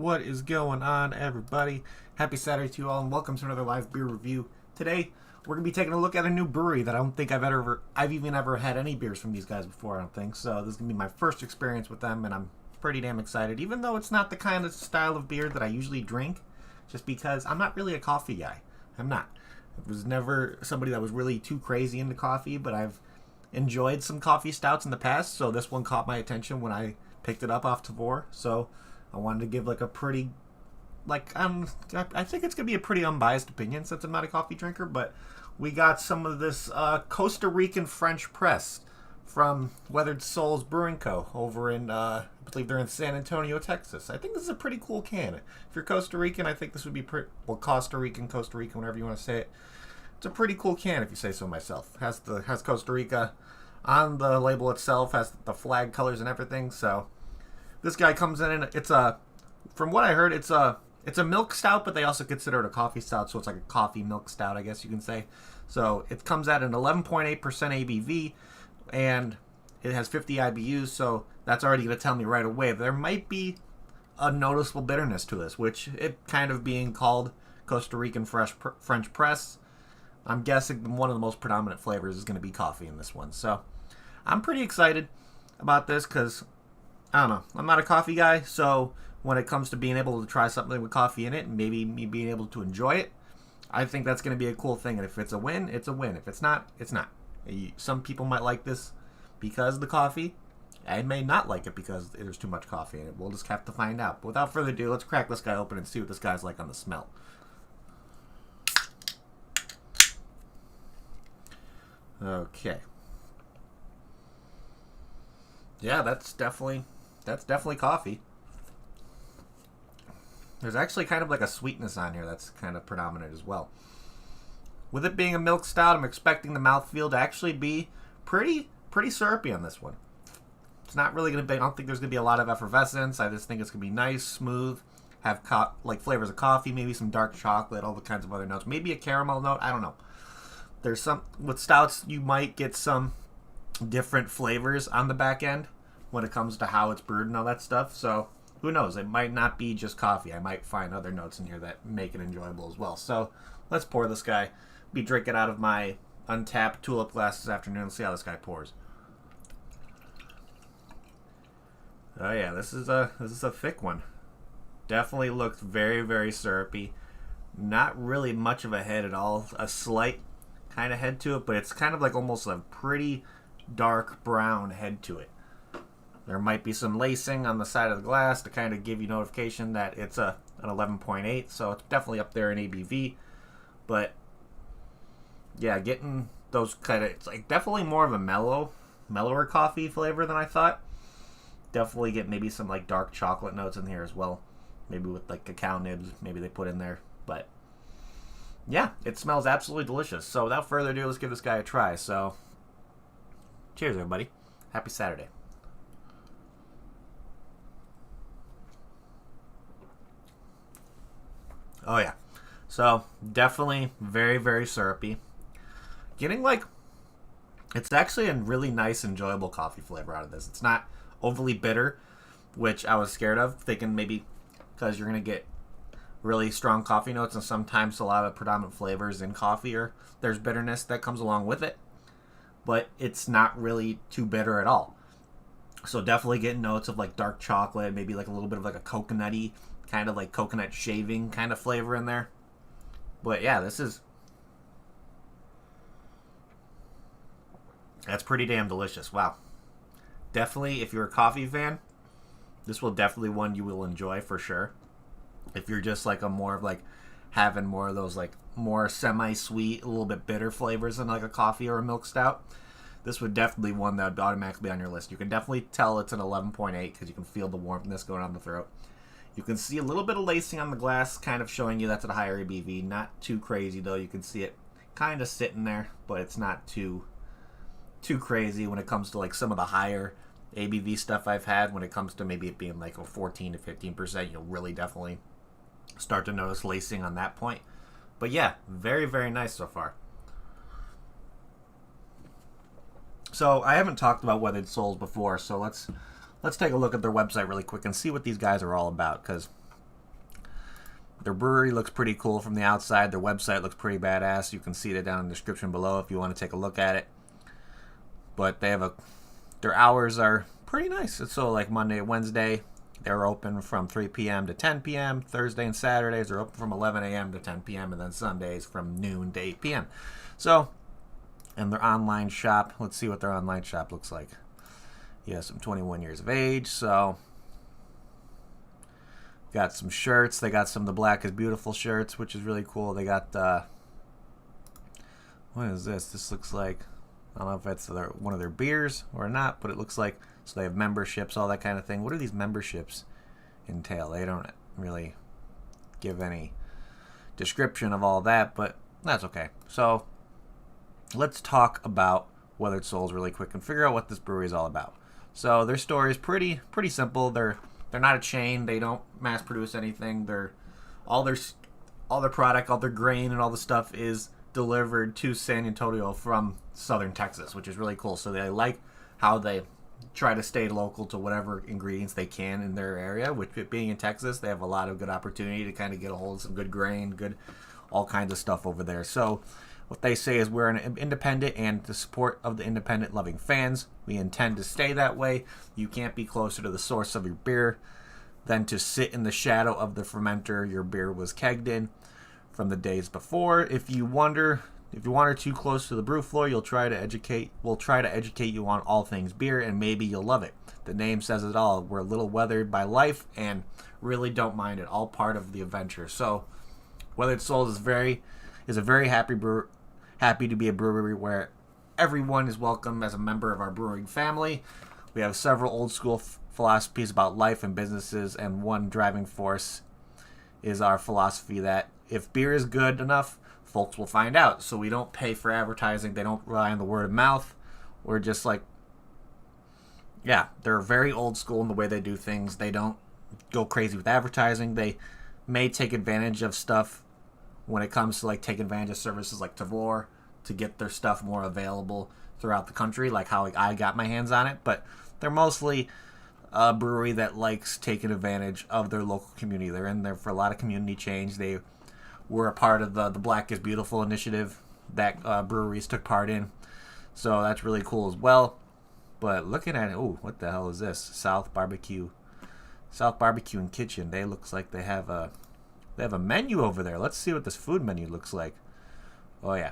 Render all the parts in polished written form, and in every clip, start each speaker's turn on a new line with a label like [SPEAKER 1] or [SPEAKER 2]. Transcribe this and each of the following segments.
[SPEAKER 1] What is going on, everybody? Happy Saturday to you all, and welcome to another live beer review. Today, we're going to be taking a look at a new brewery that I don't think I've even ever had any beers from these guys before, I don't think. So this is going to be my first experience with them, and I'm pretty damn excited, even though it's not the kind of style of beer that I usually drink, just because I'm not really a coffee guy. I'm not. I was never somebody that was really too crazy into coffee, but I've enjoyed some coffee stouts in the past, so this one caught my attention when I picked it up off Tavor. So I wanted to give like a pretty, I think it's gonna be a pretty unbiased opinion since I'm not a coffee drinker. But we got some of this Costa Rican French press from Weathered Souls Brewing Co. over in I believe they're in San Antonio, Texas. I think this is a pretty cool can. If you're Costa Rican, I think this would be Costa Rican, whatever you want to say it. It's a pretty cool can, if you say so myself. Has Costa Rica on the label itself, has the flag colors and everything. So this guy comes in, and it's from what I heard, it's a milk stout, but they also consider it a coffee stout, so it's like a coffee milk stout, I guess you can say. So it comes at an 11.8% ABV, and it has 50 IBUs, so that's already going to tell me right away there might be a noticeable bitterness to this, which it kind of being called Costa Rican French press, I'm guessing one of the most predominant flavors is going to be coffee in this one. So I'm pretty excited about this because, I don't know, I'm not a coffee guy, so when it comes to being able to try something with coffee in it and maybe me being able to enjoy it, I think that's going to be a cool thing. And if it's a win, it's a win. If it's not, it's not. Some people might like this because of the coffee. I may not like it because there's too much coffee in it. We'll just have to find out. But without further ado, let's crack this guy open and see what this guy's like on the smell. Okay. Yeah, that's definitely coffee. There's actually kind of like a sweetness on here that's kind of predominant as well. With it being a milk stout, I'm expecting the mouthfeel to actually be pretty syrupy on this one. It's not really going to be, I don't think there's going to be a lot of effervescence. I just think it's going to be nice, smooth, have like flavors of coffee, maybe some dark chocolate, all the kinds of other notes. Maybe a caramel note, I don't know. There's some, with stouts, you might get some different flavors on the back end when it comes to how it's brewed and all that stuff. So who knows? It might not be just coffee. I might find other notes in here that make it enjoyable as well. So let's pour this guy. Be drinking out of my untapped tulip glass this afternoon. Let's see how this guy pours. Oh yeah, this is a thick one. Definitely looks very syrupy. Not really much of a head at all. A slight kind of head to it, but it's kind of like almost a pretty dark brown head to it. There might be some lacing on the side of the glass to kind of give you notification that it's an 11.8, so it's definitely up there in ABV. But yeah, getting those kind of, it's like definitely more of a mellower coffee flavor than I thought. Definitely get maybe some like dark chocolate notes in here as well. Maybe with like cacao nibs, maybe they put in there. But yeah, it smells absolutely delicious. So without further ado, let's give this guy a try. So cheers, everybody. Happy Saturday. Oh yeah. So definitely very syrupy. Getting like, it's actually a really nice, enjoyable coffee flavor out of this. It's not overly bitter, which I was scared of, thinking maybe because you're going to get really strong coffee notes, and sometimes a lot of predominant flavors in coffee or there's bitterness that comes along with it. But it's not really too bitter at all. So definitely getting notes of like dark chocolate, maybe like a little bit of like a coconutty, kind of like coconut shaving kind of flavor in there. But yeah, that's pretty damn delicious. Wow. Definitely, if you're a coffee fan, this will definitely one you will enjoy for sure. If you're just like a more of like having more of those like more semi-sweet, a little bit bitter flavors in like a coffee or a milk stout, this would definitely one that would automatically be on your list. You can definitely tell it's an 11.8 because you can feel the warmness going on the throat. You can see a little bit of lacing on the glass, kind of showing you that's at a higher ABV. Not too crazy though. You can see it kind of sitting there, but it's not too crazy when it comes to like some of the higher ABV stuff I've had. When it comes to maybe it being like a 14 to 15%, you'll really definitely start to notice lacing on that point. But yeah, very nice so far. So I haven't talked about Weathered Souls before, so let's take a look at their website really quick and see what these guys are all about, because Their brewery looks pretty cool from the outside. Their website looks pretty badass. You can see it down in the description below if you want to take a look at it. But they have their hours are pretty nice. So like Monday and Wednesday, they're open from 3 p.m. to 10 p.m. Thursday and Saturdays are open from 11 a.m. to 10 p.m. And then Sundays from noon to 8 p.m. So, and their online shop, let's see what their online shop looks like. Yes, I'm 21 years of age, so got some shirts. They got some of the Black is Beautiful shirts, which is really cool. They got what is this? This looks like, I don't know if it's one of their beers or not, but it looks like, so they have memberships, all that kind of thing. What do these memberships entail? They don't really give any description of all that, but that's okay. So let's talk about Weathered Souls really quick and figure out what this brewery is all about. So their story is pretty simple. They're not a chain. They don't mass produce anything. All their product, all their grain, and all the stuff is delivered to San Antonio from southern Texas, which is really cool. So they like how they try to stay local to whatever ingredients they can in their area. Which, being in Texas, they have a lot of good opportunity to kind of get a hold of some good grain, good all kinds of stuff over there. So what they say is we're an independent, and the support of the independent loving fans. We intend to stay that way. You can't be closer to the source of your beer than to sit in the shadow of the fermenter your beer was kegged in from the days before. If you wander too close to the brew floor, we'll try to educate you on all things beer, and maybe you'll love it. The name says it all. We're a little weathered by life and really don't mind it. All part of the adventure. So Weathered Souls is a very happy to be a brewery where everyone is welcome as a member of our brewing family. We have several old school philosophies about life and businesses, and one driving force is our philosophy that if beer is good enough, folks will find out. So we don't pay for advertising. They don't rely on the word of mouth. We're just like, yeah, they're very old school in the way they do things. They don't go crazy with advertising. They may take advantage of stuff when it comes to like take advantage of services like Tavor to get their stuff more available throughout the country, like how I got my hands on it. But they're mostly a brewery that likes taking advantage of their local community. They're in there for a lot of community change. They were a part of the Black is Beautiful initiative that breweries took part in. So that's really cool as well. But looking at it, oh, what the hell is this? South Barbecue and Kitchen. They looks like they have a menu over there. Let's see what this food menu looks like. Oh yeah,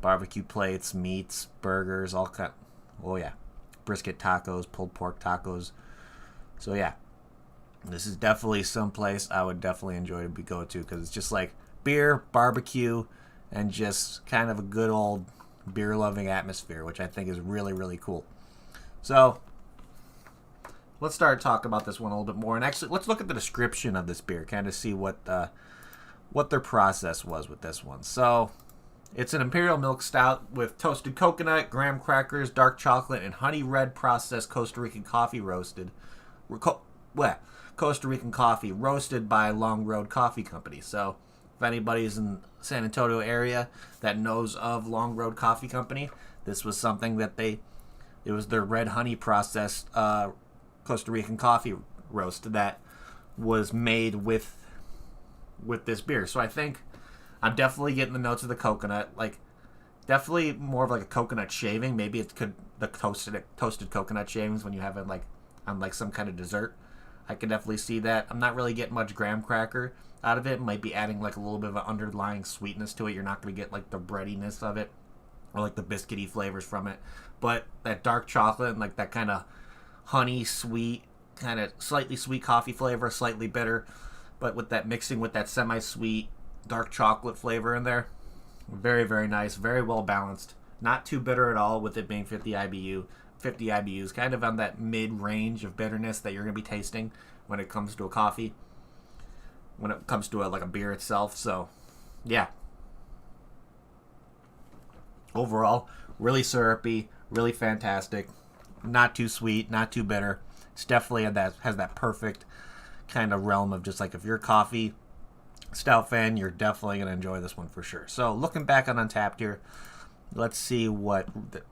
[SPEAKER 1] barbecue plates, meats, burgers, all kind. Oh yeah, brisket tacos, pulled pork tacos. So yeah, this is definitely someplace I would definitely enjoy to go to, because it's just like beer, barbecue, and just kind of a good old beer-loving atmosphere, which I think is really, really cool. So let's start talking about this one a little bit more, and actually let's look at the description of this beer, kind of see what their process was with this one. So it's an imperial milk stout with toasted coconut, graham crackers, dark chocolate, and honey red processed Costa Rican coffee roasted. Costa Rican coffee roasted by Long Road Coffee Company. So if anybody's in San Antonio area that knows of Long Road Coffee Company, this was something that it was their red honey processed Costa Rican coffee roast that was made with this beer. So I think I'm definitely getting the notes of the coconut, like definitely more of like a coconut shaving. Maybe it could the toasted coconut shavings when you have it like on like some kind of dessert. I can definitely see that. I'm not really getting much graham cracker out of it. Might be adding like a little bit of an underlying sweetness to it. You're not going to get like the breadiness of it or like the biscuity flavors from it. But that dark chocolate and like that kind of honey sweet, kind of slightly sweet coffee flavor, slightly bitter, but with that mixing with that semi-sweet dark chocolate flavor in there. Very, very nice. Very well balanced. Not too bitter at all with it being 50 IBUs, kind of on that mid-range of bitterness that you're going to be tasting when it comes to a coffee, when it comes to like a beer itself. So, yeah. Overall, really syrupy, really fantastic. Not too sweet, not too bitter. It's definitely has that perfect kind of realm of just like if you're a coffee stout fan, you're definitely going to enjoy this one for sure. So, looking back on Untappd here, let's see what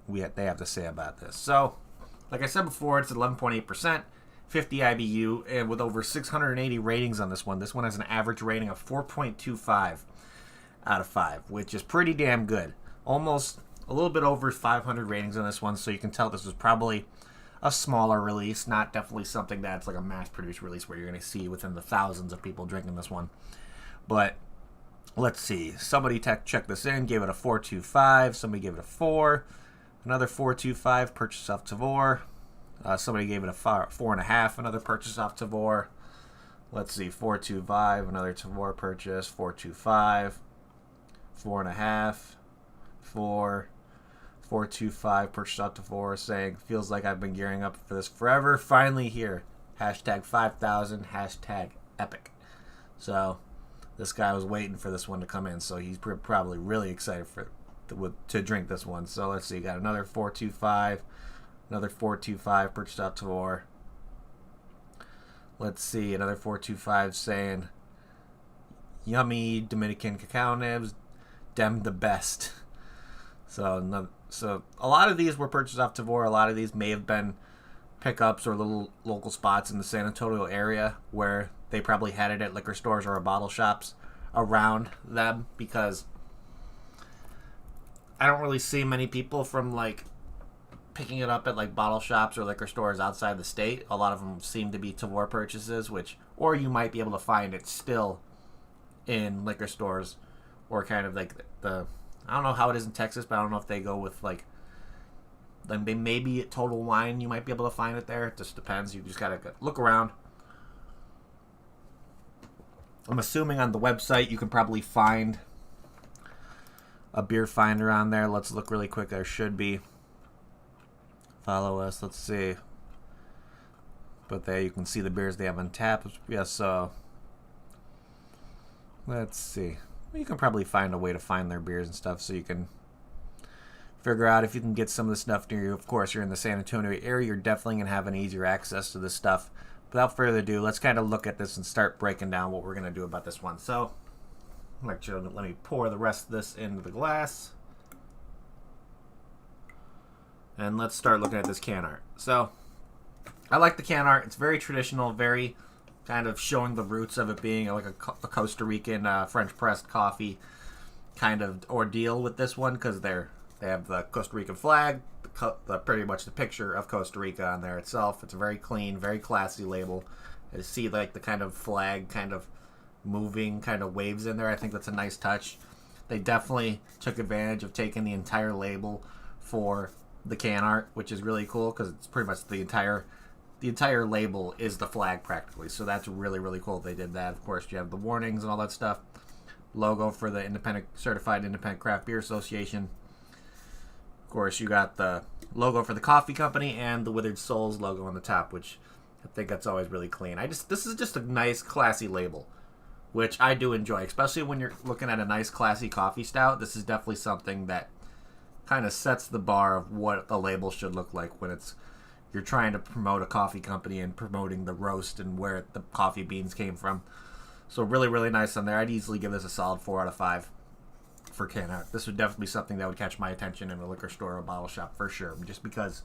[SPEAKER 1] they have to say about this. So, like I said before, it's 11.8%. 50 IBU, and with over 680 ratings on this one. This one has an average rating of 4.25 out of 5, which is pretty damn good. Almost a little bit over 500 ratings on this one, so you can tell this was probably a smaller release, not definitely something that's like a mass-produced release where you're going to see within the thousands of people drinking this one. But let's see. Somebody checked this in, gave it a 4.25. Somebody gave it a 4. Another 4.25, purchase off Tavour. Somebody gave it a 4.5, another purchase off Tavour. Let's see, 4.25, another Tavour purchase, 4.25, 4.5, 4, 4.25, purchase off Tavour, saying, feels like I've been gearing up for this forever. Finally here. Hashtag 5,000, hashtag epic. So, this guy was waiting for this one to come in, so he's probably really excited to drink this one. So, let's see, got another 4.25. Another 4.25 purchased out Tavour. Let's see, another 4.25 saying, yummy Dominican cacao nibs, dem the best. So a lot of these were purchased off Tavour. A lot of these may have been pickups or little local spots in the San Antonio area where they probably had it at liquor stores or bottle shops around them, because I don't really see many people from like picking it up at like bottle shops or liquor stores outside the state. A lot of them seem to be Tavour purchases, or you might be able to find it still in liquor stores, or kind of like I don't know how it is in Texas, but I don't know if they go with like, then they maybe at Total Wine you might be able to find it there. It just depends. You just gotta look around. I'm assuming on the website you can probably find a beer finder on there. Let's look really quick. There should be. Follow us. Let's see. But there you can see the beers they have on tap. Yes, so let's see. You can probably find a way to find their beers and stuff, so you can figure out if you can get some of the stuff near you. Of course, you're in the San Antonio area, you're definitely going to have an easier access to this stuff. Without further ado, let's kind of look at this and start breaking down what we're going to do about this one. So, let me pour the rest of this into the glass. And let's start looking at this can art. So, I like the can art. It's very traditional, very kind of showing the roots of it being like a Costa Rican French pressed coffee kind of ordeal with this one, because they have the Costa Rican flag, pretty much the picture of Costa Rica on there itself. It's a very clean, very classy label. I see like the kind of flag kind of moving kind of waves in there. I think that's a nice touch. They definitely took advantage of taking the entire label for the can art, which is really cool, because it's pretty much the entire label is the flag practically. So that's really, really cool they did that. Of course, you have the warnings and all that stuff. Logo for the Certified Independent Craft Beer Association. Of course, you got the logo for the coffee company and the Withered Souls logo on the top, which I think that's always really clean. This is just a nice, classy label, which I do enjoy, especially when you're looking at a nice, classy coffee stout. This is definitely something that kind of sets the bar of what the label should look like when you're trying to promote a coffee company and promoting the roast and where the coffee beans came from. So really, really nice on there. I'd easily give this a solid 4 out of 5 for can art. This would definitely be something that would catch my attention in a liquor store or a bottle shop for sure, just because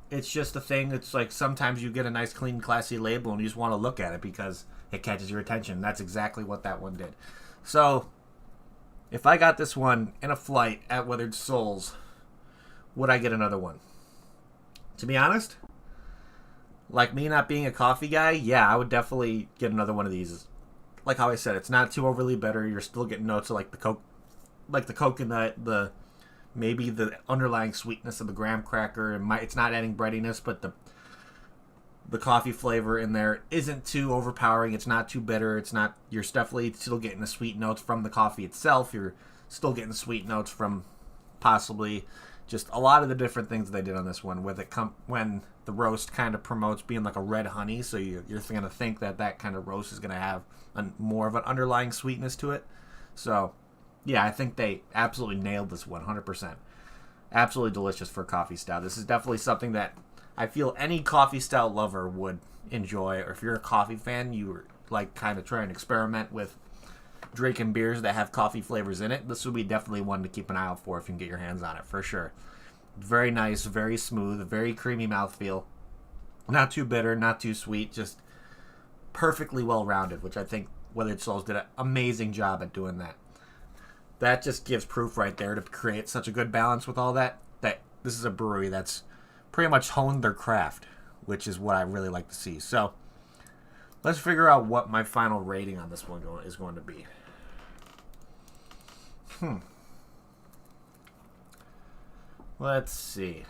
[SPEAKER 1] it's just a thing. It's like sometimes you get a nice, clean, classy label and you just want to look at it because it catches your attention. That's exactly what that one did. So if I got this one in a flight at Withered Souls, would I get another one? To be honest, like me not being a coffee guy, yeah, I would definitely get another one of these. Like how I said, it's not too overly bitter. You're still getting notes of like the coconut, maybe the underlying sweetness of the graham cracker, and it's not adding breadiness, but the coffee flavor in there isn't too overpowering. It's not too bitter. You're definitely still getting the sweet notes from the coffee itself. You're still getting sweet notes from possibly just a lot of the different things they did on this one. When the roast kind of promotes being like a red honey, so you're going to think that kind of roast is going to have more of an underlying sweetness to it. So, yeah, I think they absolutely nailed this one, 100%. Absolutely delicious for a coffee stout. This is definitely something that I feel any coffee stout lover would enjoy, or if you're a coffee fan, you like kind of try and experiment with drinking beers that have coffee flavors in it. This would be definitely one to keep an eye out for if you can get your hands on it, for sure. Very nice, very smooth, very creamy mouthfeel. Not too bitter, not too sweet, just perfectly well-rounded, which I think Weathered Souls did an amazing job at doing that. That just gives proof right there to create such a good balance with all that, that this is a brewery that's pretty much honed their craft, which is what I really like to see. So, let's figure out what my final rating on this one is going to be. Let's see.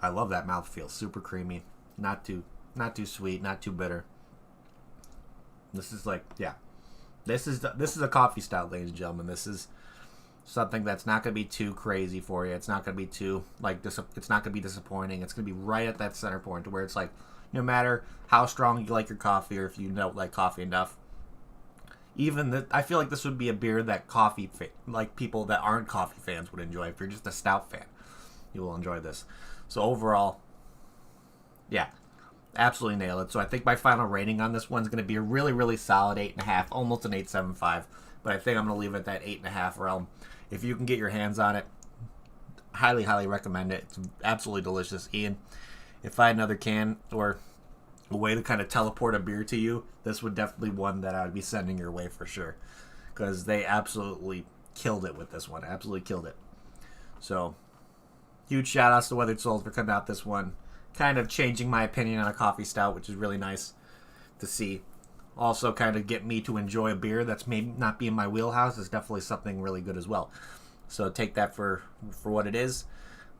[SPEAKER 1] I love that mouthfeel. Super creamy. Not too sweet, not too bitter. This is like, yeah. This is a coffee stout, ladies and gentlemen. This is something that's not going to be too crazy for you. It's not going to be too, like, it's not going to be disappointing. It's going to be right at that center point to where it's like, no matter how strong you like your coffee or if you don't like coffee enough, I feel like this would be a beer that like people that aren't coffee fans would enjoy. If you're just a stout fan, you will enjoy this. So overall, yeah, absolutely nailed it. So I think my final rating on this one's going to be a really, really solid 8.5, almost an 8.75. But I think I'm going to leave it at that 8.5 realm. If you can get your hands on it, highly, highly recommend it. It's absolutely delicious. Ian, if I had another can or a way to kind of teleport a beer to you, this would definitely one that I would be sending your way for sure. Because they absolutely killed it with this one. Absolutely killed it. So, huge shout outs to Weathered Souls for coming out this one. Kind of changing my opinion on a coffee stout, which is really nice to see. Also kind of get me to enjoy a beer that's maybe not be in my wheelhouse is definitely something really good as well. So take that for what it is.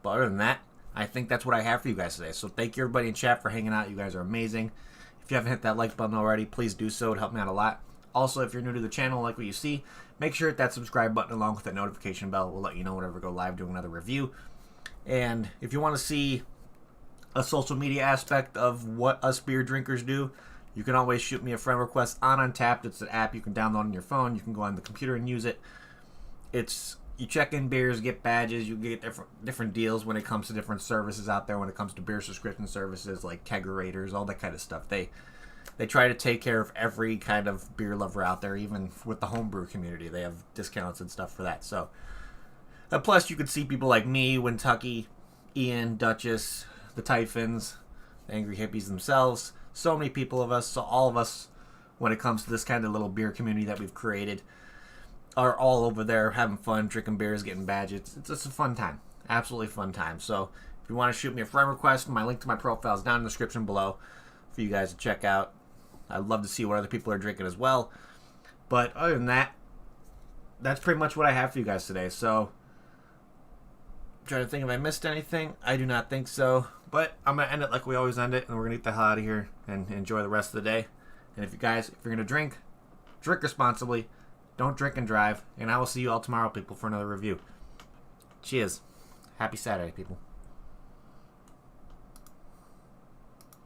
[SPEAKER 1] But other than that, I think that's what I have for you guys today. So thank you everybody in chat for hanging out. You guys are amazing. If you haven't hit that like button already, please do so. It helped me out a lot. Also, if you're new to the channel, like what you see, make sure to hit that subscribe button along with that notification bell. We'll let you know whenever we go live doing another review. And if you want to see a social media aspect of what us beer drinkers do, you can always shoot me a friend request on Untapped. It's an app you can download on your phone. You can go on the computer and use it. You check in beers, get badges, you get different deals when it comes to different services out there. When it comes to beer subscription services like kegerators, all that kind of stuff, they try to take care of every kind of beer lover out there. Even with the homebrew community, they have discounts and stuff for that. So, plus you can see people like me, Wintucky, Ian, Duchess, the Typhons, the Angry Hippies themselves. So many people of us, so all of us, when it comes to this kind of little beer community that we've created, are all over there having fun, drinking beers, getting badges. It's just a fun time. Absolutely fun time. So if you want to shoot me a friend request, my link to my profile is down in the description below for you guys to check out. I'd love to see what other people are drinking as well. But other than that, that's pretty much what I have for you guys today. So I'm trying to think if I missed anything. I do not think so. But I'm going to end it like we always end it, and we're going to get the hell out of here and enjoy the rest of the day. And if you're going to drink responsibly. Don't drink and drive. And I will see you all tomorrow, people, for another review. Cheers. Happy Saturday, people.